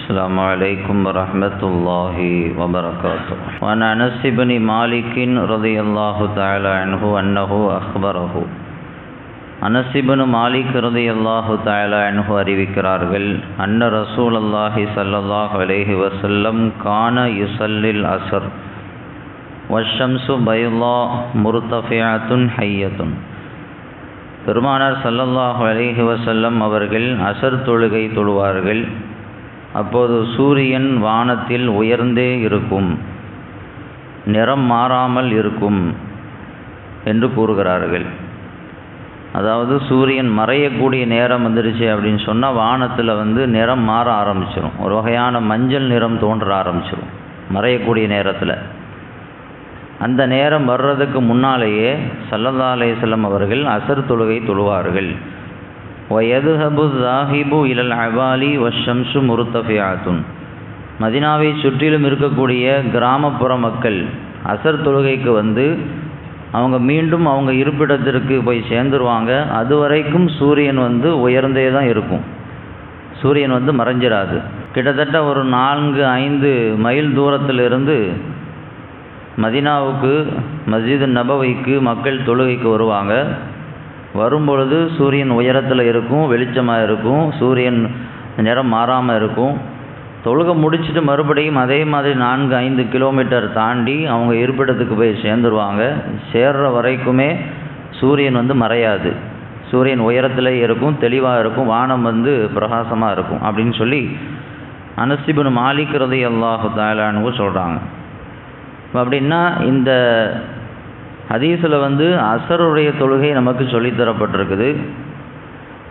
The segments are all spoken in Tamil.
السلام عليكم ورحمة الله وبركاته. وعن أنس بن مالك رضي الله تعالى عنه أنه أخبره. அனஸ் இப்னு மாலிக் ரலியல்லாஹு தஆலா அன்ஹு அறிவிக்கிறார்கள், அன்ன ரசூலுல்லாஹி ஸல்லல்லாஹு அலைஹி வஸல்லம் கான யுஸல்லில் அஸ்ர் வஷ்ஷம்சு பைலா முர்தஃபிஅத்துன் ஹய்யத்துன். பெருமானார் ஸல்லல்லாஹு அலைஹி வஸல்லம் அவர்கள் அஸ்ர் தொழுகை தொழுவார்கள். அப்போது சூரியன் வானத்தில் உயர்ந்தே இருக்கும், நிறம் மாறாமல் இருக்கும் என்று கூறுகிறார்கள். அதாவது சூரியன் மறையக்கூடிய நேரம் வந்துடுச்சு அப்படின்னு சொன்னால் வானத்தில் நிறம் மாற ஆரம்பிச்சிடும், ஒரு வகையான மஞ்சள் நிறம் தோன்ற ஆரம்பிச்சிடும் மறையக்கூடிய நேரத்தில். அந்த நேரம் வர்றதுக்கு முன்னாலேயே ஸல்லல்லாஹு அலைஹி வஸல்லம் அவர்கள் அஸ்ர் தொழுகை தொழுவார்கள். வயதுஹபு ஸாஹிபு இலல் அவாலி வஷ்ஷம்சு முர்தஃபிஅத்துன். மதீனாவை சுற்றிலும் இருக்கக்கூடிய கிராமப்புற மக்கள் அஸ்ர் தொழுகைக்கு அவங்க மீண்டும் அவங்க இருப்பிடத்திற்கு போய் சேர்ந்துருவாங்க. அது வரைக்கும் சூரியன் உயர்ந்தே தான் இருக்கும், சூரியன் மறைஞ்சிடாது. கிட்டத்தட்ட ஒரு 4-5 மைல் தூரத்திலிருந்து மதீனாவுக்கு மஸ்ஜித் நபவிக்கு மக்கள் தொழுகைக்கு வருவாங்க. வரும்பொழுது சூரியன் உயரத்தில் இருக்கும், வெளிச்சமாக இருக்கும், சூரியன் நிறம் மாறாமல் இருக்கும். தொழுகை முடிச்சுட்டு மறுபடியும் அதே மாதிரி 4-5 கிலோமீட்டர் தாண்டி அவங்க இருப்பிடத்துக்கு போய் சேர்ந்துருவாங்க. சேர்ற வரைக்குமே சூரியன் மறையாது, சூரியன் உயரத்தில் இருக்கும், தெளிவாக இருக்கும், வானம் பிரகாசமாக இருக்கும் அப்படின்னு சொல்லி அனஸ் இப்னு மாலிக் ரலியல்லாஹு தஆலா அன்ஹு சொல்கிறாங்க. அப்படின்னா இந்த ஹதீஸில் அஸ்ருடைய தொழுகை நமக்கு சொல்லித்தரப்பட்டிருக்குது.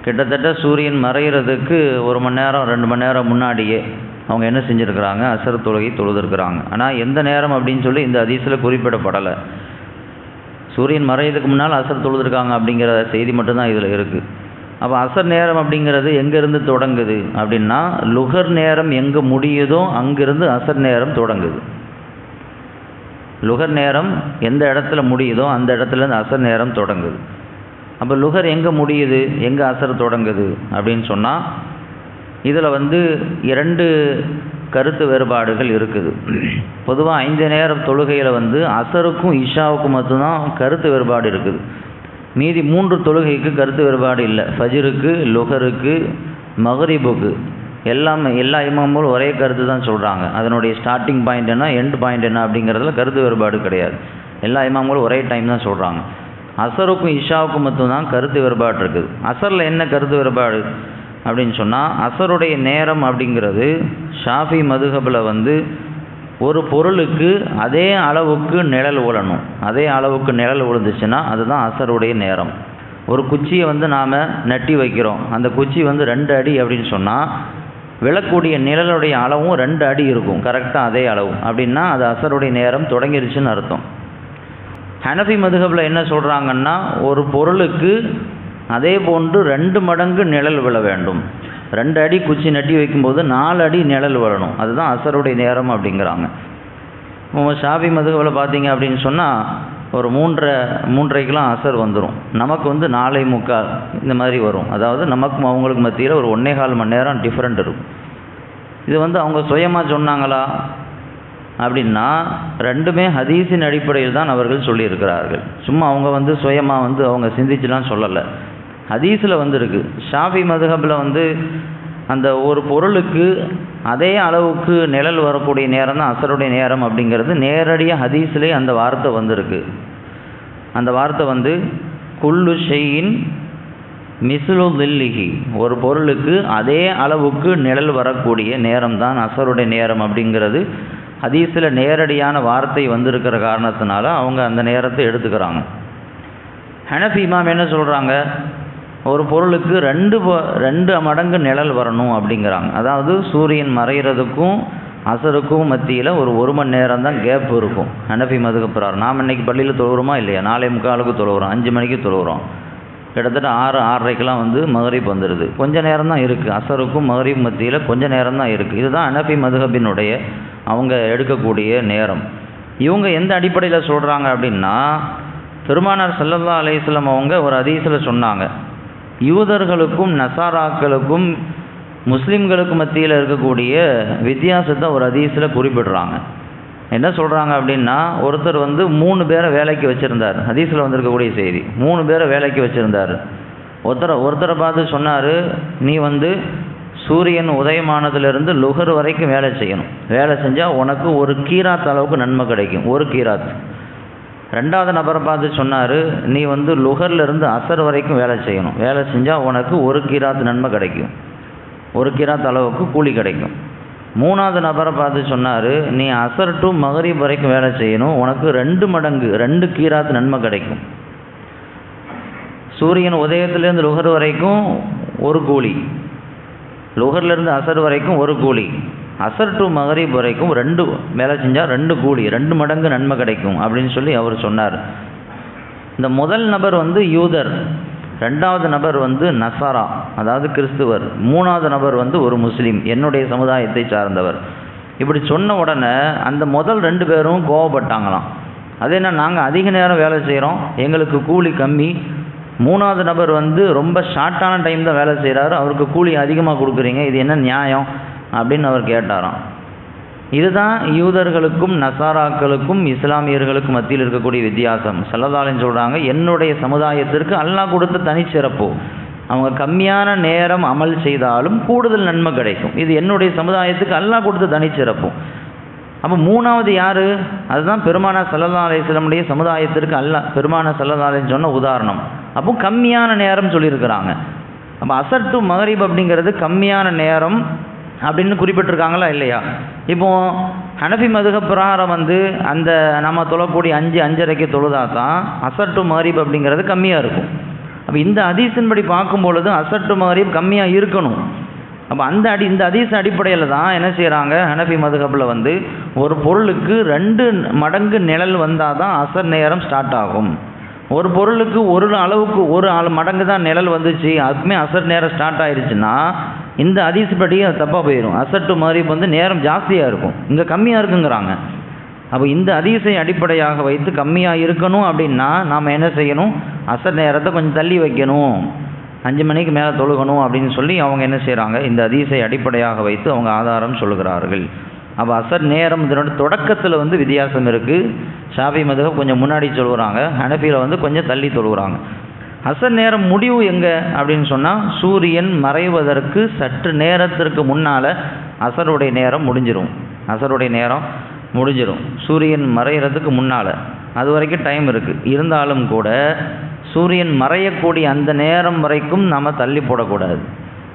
கிட்டத்தட்ட சூரியன் மறைகிறதுக்கு 1 மணி நேரம் 2 மணி நேரம் முன்னாடியே அவங்க என்ன செஞ்சுருக்கிறாங்க, அஸ்ர் தொழுகை தொழுதுருக்கிறாங்க. ஆனால் எந்த நேரம் அப்படின்னு சொல்லி இந்த ஹதீஸில் குறிப்பிடப்படலை. சூரியன் மறையிறதுக்கு முன்னால் அஸ்ர் தொழுதுருக்காங்க அப்படிங்கிற செய்தி மட்டும்தான் இதில் இருக்குது. அப்போ அஸ்ர் நேரம் அப்படிங்கிறது எங்கேருந்து தொடங்குது அப்படின்னா, லுகர் நேரம் எங்கே முடியுதோ அங்கிருந்து அஸ்ர் நேரம் தொடங்குது. லுகர் நேரம் எந்த இடத்துல முடியுதோ அந்த இடத்துலேருந்து அஸ்ர் நேரம் தொடங்குது. அப்போ லுகர் எங்கே முடியுது, எங்கே அஸ்ர் தொடங்குது அப்படின்னு சொன்னால், இதில் 2 கருத்து வேறுபாடுகள் இருக்குது. பொதுவாக 5 நேரம் தொழுகையில் அஸ்ருக்கும் இஷாவுக்கும் மட்டும்தான் கருத்து வேறுபாடு இருக்குது. மீதி 3 தொழுகைக்கு கருத்து வேறுபாடு இல்லை. ஃபஜ்ருக்கு, லுகருக்கு, மக்ரிபுக்கு எல்லா இமாம்களும் ஒரே கருத்து தான் சொல்கிறாங்க. அதனுடைய ஸ்டார்டிங் பாயிண்ட் என்ன, எண்ட் பாயிண்ட் என்ன அப்படிங்கிறதுல கருத்து வேறுபாடு கிடையாது. எல்லா இமாம்களும் ஒரே டைம் தான் சொல்கிறாங்க. அஸ்ருக்கும் இஷாவுக்கும் மட்டும்தான் கருத்து வேறுபாடு இருக்குது. அஸ்ரில் என்ன கருத்து வேறுபாடு அப்படின்னு சொன்னால், அஸ்ருடைய நேரம் அப்படிங்கிறது ஷாஃபி மதுஹபில் ஒரு பொருளுக்கு அதே அளவுக்கு நிழல் விழணும். அதே அளவுக்கு நிழல் விழுந்துச்சுன்னா அதுதான் அஸ்ருடைய நேரம். ஒரு குச்சியை நாம் நட்டி வைக்கிறோம், அந்த குச்சி 2 அடி அப்படின்னு சொன்னால் விழக்கூடிய நிழலுடைய அளவும் 2 அடி இருக்கும், கரெக்டாக அதே அளவு. அப்படின்னா அது அஸ்ருடைய நேரம் தொடங்கிருச்சுன்னு அர்த்தம். ஹனஃபி மதுஹபில் என்ன சொல்கிறாங்கன்னா, ஒரு பொருளுக்கு அதே போன்று 2 மடங்கு நிழல் விழ வேண்டும். 2 அடி குச்சி நட்டி வைக்கும்போது 4 அடி நிழல் விழணும், அதுதான் அஸ்ருடைய நேரம் அப்படிங்கிறாங்க. ஷாஃபி மதுஹபில் பார்த்தீங்க அப்படின்னு சொன்னால் ஒரு 3:30 அஸ்ர் வந்துடும். நமக்கு 4:45 இந்த மாதிரி வரும். அதாவது நமக்கும் அவங்களுக்கு மத்தியில் ஒரு 1.25 மணி நேரம் டிஃப்ரெண்ட் இருக்கும். இது அவங்க சுயமாக சொன்னாங்களா அப்படின்னா, ரெண்டுமே ஹதீஸின் அடிப்படையில் தான் அவர்கள் சொல்லியிருக்கிறார்கள். சும்மா அவங்க சுயமாக அவங்க சிந்திச்சுலாம் சொல்லலை. ஹதீஸில் இருக்குது. ஷாஃபி மதுஹபில் அந்த ஒரு பொருளுக்கு அதே அளவுக்கு நிழல் வரக்கூடிய நேரம் தான் அஸ்ருடைய நேரம் அப்படிங்கிறது நேரடியாக ஹதீஸிலே அந்த வார்த்தை வந்திருக்கு. அந்த வார்த்தை குல்லு ஷைஇன் மிஸ்லு தில்லிஹி, ஒரு பொருளுக்கு அதே அளவுக்கு நிழல் வரக்கூடிய நேரம் தான் அஸ்ருடைய நேரம் அப்படிங்கிறது ஹதீஸில் நேரடியான வார்த்தை வந்திருக்கிற காரணத்தினால அவங்க அந்த நேரத்தை எடுத்துக்கிறாங்க. ஹனஃபி இமாம் என்ன சொல்கிறாங்க, ஒரு பொருளுக்கு 2 மடங்கு நிழல் வரணும் அப்படிங்கிறாங்க. அதாவது சூரியன் மறைகிறதுக்கும் அஸ்ருக்கும் மத்தியில் ஒரு 1 மணி நேரம் தான் கேப் இருக்கும் ஹனஃபி மதுஹப் பிரகாரம். நாம் இன்றைக்கி பள்ளியில் தொழுகிறோமா இல்லையா, 4:45 தொழுகிறோம், 5 மணிக்கு தொழுகிறோம். கிட்டத்தட்ட 6-6:30 மக்ரிப் வந்துடுது. கொஞ்சம் நேரம் தான் இருக்குது, அஸ்ருக்கும் மக்ரிப் மத்தியில் கொஞ்சம் நேரம் தான் இருக்குது. இதுதான் ஹனஃபி மதுஹபினுடைய அவங்க எடுக்கக்கூடிய நேரம். இவங்க எந்த அடிப்படையில் சொல்கிறாங்க அப்படின்னா, பெருமானார் ஸல்லல்லாஹு அலைஹி வஸல்லம் அவங்க ஒரு ஹதீஸில் சொன்னாங்க, யூதர்களுக்கும் நசாராக்களுக்கும் முஸ்லீம்களுக்கு மத்தியில் இருக்கக்கூடிய வித்தியாசத்தை ஒரு ஹதீஸில் குறிப்பிடுறாங்க. என்ன சொல்கிறாங்க அப்படின்னா, ஒருத்தர் வந்து 3 பேரை வேலைக்கு வச்சுருந்தார். ஹதீஸில் வந்திருக்கக்கூடிய செய்தி, 3 பேரை வேலைக்கு வச்சுருந்தார். ஒருத்தரை பார்த்து சொன்னார், நீ வந்து சூரியன் உதயமானதுலேருந்து லுகர் வரைக்கும் வேலை செய்யணும். வேலை செஞ்சால் உனக்கு 1 கீராத் அளவுக்கு நன்மை கிடைக்கும், 1 கீராத். 2வது நபரை பார்த்து சொன்னார், நீ வந்து லுகர்லேருந்து அசர் வரைக்கும் வேலை செய்யணும். வேலை செஞ்சால் உனக்கு 1 கீராத் நன்மை கிடைக்கும், 1 கீராத் அளவுக்கு கூலி கிடைக்கும். 3வது நபரை பார்த்து சொன்னார், நீ அசர் டு மகரிப் வரைக்கும் வேலை செய்யணும், உனக்கு 2 மடங்கு 2 கீராத் நன்மை கிடைக்கும். சூரியன் உதயத்துலேருந்து லுகர் வரைக்கும் 1 கூலி, லுகர்லேருந்து அசர் வரைக்கும் 1 கூலி, அசர் டு மகரிப் வரைக்கும் 2 வேலை செஞ்சால் 2 கூலி, 2 மடங்கு நன்மை கிடைக்கும் அப்படின்னு சொல்லி அவர் சொன்னார். இந்த முதல் நபர் வந்து யூதர், 2வது நபர் வந்து நசாரா அதாவது கிறிஸ்துவர், 3வது நபர் வந்து ஒரு முஸ்லீம், என்னுடைய சமுதாயத்தை சார்ந்தவர். இப்படி சொன்ன உடனே அந்த முதல் 2 பேரும் கோவப்பட்டாங்களாம். அது என்ன, நாங்கள் அதிக நேரம் வேலை செய்கிறோம், எங்களுக்கு கூலி கம்மி. 3வது நபர் வந்து ரொம்ப ஷார்ட்டான டைம் தான் வேலை செய்கிறாரு, அவருக்கு கூலி அதிகமாக கொடுக்குறீங்க, இது என்ன நியாயம் அப்படின்னு அவர் கேட்டாராம். இதுதான் யூதர்களுக்கும் நசாராக்களுக்கும் இஸ்லாமியர்களுக்கும் மத்தியில் இருக்கக்கூடிய வித்தியாசம். ஸல்லல்லாஹு அலைஹி சொல்கிறாங்க, என்னுடைய சமுதாயத்திற்கு அல்லாஹ் கொடுத்த தனிச்சிறப்பு, அவங்க கம்மியான நேரம் அமல் செய்தாலும் கூடுதல் நன்மை கிடைக்கும். இது என்னுடைய சமுதாயத்துக்கு அல்லாஹ் கொடுத்த தனிச்சிறப்பு. அப்போ 3வது யார்? அதுதான் பெருமானார் ஸல்லல்லாஹு அலைஹி வஸல்லம் சமுதாயத்திற்கு அல்லாஹ் பெருமானார் ஸல்லல்லாஹு அலைஹி சொன்ன உதாரணம். அப்போ கம்மியான நேரம் சொல்லியிருக்கிறாங்க. அப்போ அசர் டு மகரிப் அப்படிங்கிறது கம்மியான நேரம் அப்படின்னு குறிப்பிட்டிருக்காங்களா இல்லையா? இப்போது ஹனஃபி மதுஹப் பிரகாரம் வந்து அந்த நம்ம தொழக்கூடிய 5-5:30 தொழுதா தான் அசர் டு மகரிப் அப்படிங்கிறது கம்மியாக இருக்கும். அப்போ இந்த ஹதீஸின்படி பார்க்கும்பொழுது அசர் டு மகரிப் கம்மியாக இருக்கணும். அப்போ இந்த ஹதீஸ் அடிப்படையில் தான் என்ன செய்கிறாங்க, ஹனஃபி மதுஹப்பில் வந்து ஒரு பொருளுக்கு 2 மடங்கு நிழல் வந்தால் தான் அசர் நேரம் ஸ்டார்ட் ஆகும். ஒரு பொருளுக்கு ஒரு அளவுக்கு 1 மடங்கு தான் நிழல் வந்துச்சு, அதுக்குமே அசர் நேரம் ஸ்டார்ட் ஆயிடுச்சுன்னா இந்த ஹதீஸ் படி அது தப்பாக போயிடும். அசர் டு மகரிப் வந்து நேரம் ஜாஸ்தியாக இருக்கும், இங்கே கம்மியாக இருக்குங்கிறாங்க. அப்போ இந்த ஹதீஸை அடிப்படையாக வைத்து கம்மியாக இருக்கணும் அப்படின்னா நாம் என்ன செய்யணும், அசர் நேரத்தை கொஞ்சம் தள்ளி வைக்கணும், 5 மணிக்கு மேலே தொழுகணும் அப்படின்னு சொல்லி அவங்க என்ன செய்கிறாங்க, இந்த ஹதீஸை அடிப்படையாக வைத்து அவங்க ஆதாரம் சொல்லுகிறார்கள். அப்போ அசர் நேரம் இதனோட தொடக்கத்தில் வந்து வித்தியாசம் இருக்குது. ஷாஃபி மதுஹப் கொஞ்சம் முன்னாடி சொல்கிறாங்க, ஹனஃபியில் வந்து கொஞ்சம் தள்ளி தொழுகிறாங்க. அசர் நேரம் முடிவு எங்கே அப்படின்னு சொன்னால், சூரியன் மறைவதற்கு சற்று நேரத்திற்கு முன்னால் அசருடைய நேரம் முடிஞ்சிடும். அசருடைய நேரம் முடிஞ்சிடும் சூரியன் மறைகிறதுக்கு முன்னால், அது வரைக்கும் டைம் இருக்குது. இருந்தாலும் கூட சூரியன் மறையக்கூடிய அந்த நேரம் வரைக்கும் நாம் தள்ளி போடக்கூடாது,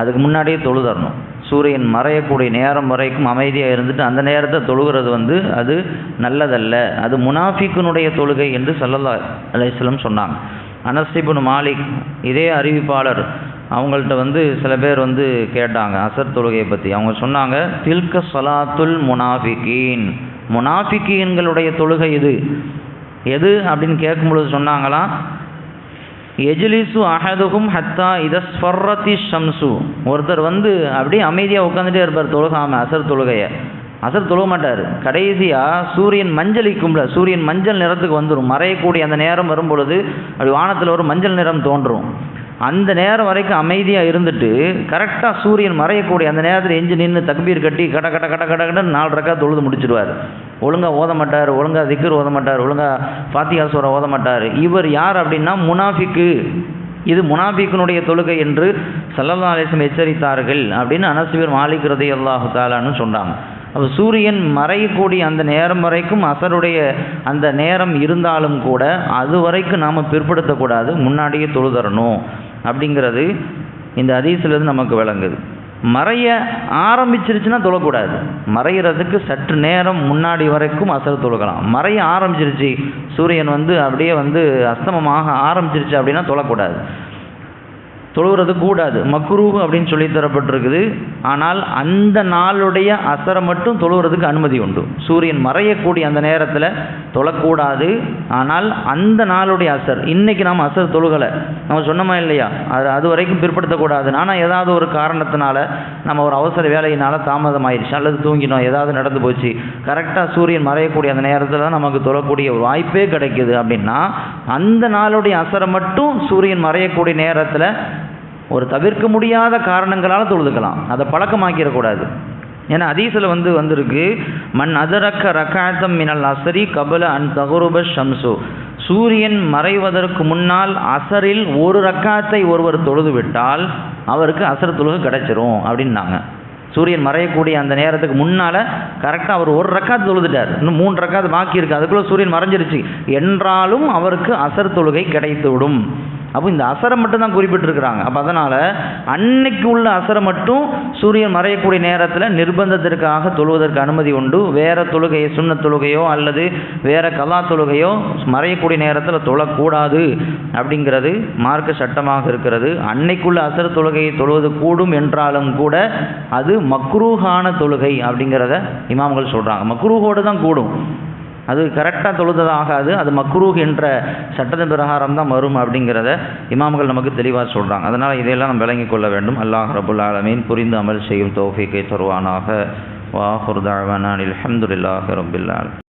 அதுக்கு முன்னாடியே தொழுதரணும். சூரியன் மறையக்கூடிய நேரம் வரைக்கும் அமைதியாக இருந்துட்டு அந்த நேரத்தை தொழுகிறது வந்து அது நல்லதல்ல, அது முனாஃபிக்குனுடைய தொழுகை என்று ஸல்லல்லாஹு அலைஹி வஸல்லம் சொன்னாங்க. அனஸ் இப்னு மாலிக் இதே அறிவிப்பாளர், அவங்கள்ட்ட வந்து சில பேர் வந்து கேட்டாங்க அசர் தொழுகையை பற்றி. அவங்க சொன்னாங்க, தில்க ஸலாத்துல் முனாஃபிகீன், முனாஃபிகீன்களுடைய தொழுகை இது. எது அப்படின்னு கேட்கும்பொழுது சொன்னாங்களாம், எஜ்லிசு அஹதுஹும் ஹத்தா இதஸ்ஃபர்ரத்தி ஷம்சு, ஒருத்தர் வந்து அப்படியே அமைதியாக உட்காந்துட்டே இருப்பார் தொழுகாமல் அசர் தொழுகையை. அசர் தொழுக மாட்டார், கடைசியாக சூரியன் மஞ்சளிக்கும்ல, சூரியன் மஞ்சள் நிறத்துக்கு வந்துடும், மறையக்கூடிய அந்த நேரம் வரும்பொழுது அப்படி வானத்தில் ஒரு மஞ்சள் நிறம் தோன்றும். அந்த நேரம் வரைக்கும் அமைதியாக இருந்துட்டு கரெக்டாக சூரியன் மறையக்கூடிய அந்த நேரத்தில் எஞ்சி நின்று தக்பீர் கட்டி கட கட கட கட கடன்னு 4 ரக்காத் தொழுது முடிச்சிடுவார். ஒழுங்காக ஓத மாட்டார், ஒழுங்காக திக்ர் ஓத மாட்டார், ஒழுங்காக ஃபாத்திஹா சூரா ஓத மாட்டார். இவர் யார் அப்படின்னா முனாஃபிக்கு, இது முனாஃபிக்குனுடைய தொழுகை என்று ஸல்லல்லாஹு அலைஹி வஸல்லம் எச்சரித்தார்கள் அப்படின்னு அனஸ் இப்னு மாலிக் ரலியல்லாஹு தஆலான்னு சொன்னாங்க. அப்போ சூரியன் மறையக்கூடிய அந்த நேரம் வரைக்கும் அசருடைய அந்த நேரம் இருந்தாலும் கூட அது வரைக்கும் நாம் பிற்படுத்தக்கூடாது, முன்னாடியே தொழுதரணும் அப்படிங்கிறது இந்த ஹதீஸிலிருந்து நமக்கு விளங்குது. மறைய ஆரம்பிச்சிருச்சுன்னா தொழக்கூடாது, மறைகிறதுக்கு சற்று நேரம் முன்னாடி வரைக்கும் அசர் தொழுகலாம். மறைய ஆரம்பிச்சிருச்சு, சூரியன் வந்து அப்படியே வந்து அஸ்தமமாக ஆரம்பிச்சிருச்சு அப்படின்னா தொழக்கூடாது, தொழுகிறது கூடாது, மக்ரூஹ் அப்படின்னு சொல்லி தரப்பட்டிருக்குது. ஆனால் அந்த நாளுடைய அசரை மட்டும் தொழுகிறதுக்கு அனுமதி உண்டு. சூரியன் மறையக்கூடிய அந்த நேரத்தில் தொழக்கூடாது, ஆனால் அந்த நாளுடைய அசர், இன்றைக்கி நாம் அசர் தொழுகலை, நம்ம சொன்னோமா இல்லையா, அது வரைக்கும் பிற்படுத்தக்கூடாது. ஆனால் ஏதாவது ஒரு காரணத்தினால நம்ம ஒரு அவசர வேலையினால் தாமதம் ஆயிடுச்சு அல்லது தூங்கினோம், ஏதாவது நடந்து போச்சு, கரெக்டாக சூரியன் மறையக்கூடிய அந்த நேரத்தில் தான் நமக்கு தொழக்கூடிய ஒரு வாய்ப்பே கிடைக்குது அப்படின்னா அந்த நாளுடைய அசரை மட்டும் சூரியன் மறையக்கூடிய நேரத்தில் ஒரு தவிர்க்க முடியாத காரணங்களால் தொழுதுக்கலாம், அதை பழக்கமாக்கிடக்கூடாது. ஏன்னா ஹதீஸில் வந்திருக்கு, மன் அதரக்க ரகாத்தம் மினல் அஸ்ரி கபல அன் தகுருப ஷம்சு, சூரியன் மறைவதற்கு முன்னால் அசரில் ஒரு ரக்காத்தை ஒருவர் தொழுது விட்டால் அவருக்கு அசர் தொழுகை கிடைச்சிரும் அப்படின்னாங்க. சூரியன் மறையக்கூடிய அந்த நேரத்துக்கு முன்னால் கரெக்டாக அவர் ஒரு ரக்காத்து தொழுதுட்டார், இன்னும் 3 ரக்காத்து பாக்கி இருக்குது, அதுக்குள்ளே சூரியன் மறைஞ்சிருச்சு என்றாலும் அவருக்கு அசர் தொழுகை கிடைத்து விடும். அப்போ இந்த அசரை மட்டும் தான் குறிப்பிட்டிருக்கிறாங்க. அப்போ அதனால் அன்னைக்கு உள்ள அசரை மட்டும் சூரியன் மறையக்கூடிய நேரத்தில் நிர்பந்தத்திற்காக தொழுவதற்கு அனுமதி உண்டு. வேறு தொழுகையை சுன்ன தொழுகையோ அல்லது வேறு கலா தொழுகையோ மறையக்கூடிய நேரத்தில் தொழக்கூடாது அப்படிங்கிறது மார்க்க சட்டமாக இருக்கிறது. அன்னைக்குள்ள அசர் தொழுகையை தொழுவது கூடும் என்றாலும் கூட அது மக்ரூஹான தொழுகை அப்படிங்கிறத இமாம்கள் சொல்கிறாங்க. மக்ரூஹோடு தான் கூடும், அது கரெக்டாக தொழுததாகாது, அது மக்ரூஹ் என்ற சட்டத்தின் பிரகாரம் தான் வரும் அப்படிங்கிறத இமாம்கள் நமக்கு தெளிவாக சொல்கிறாங்க. அதனால் இதையெல்லாம் நம்ம விளங்கிக் கொள்ள வேண்டும். அல்லாஹ் ரப்புல் ஆலமீன் புரிந்து அமல் செய்யும் தௌஃபீக்கை தருவானாக. வா ஆகிரு தஅவானா அல்ஹம்துலில்லாஹி ரப்பில் ஆலமீன்.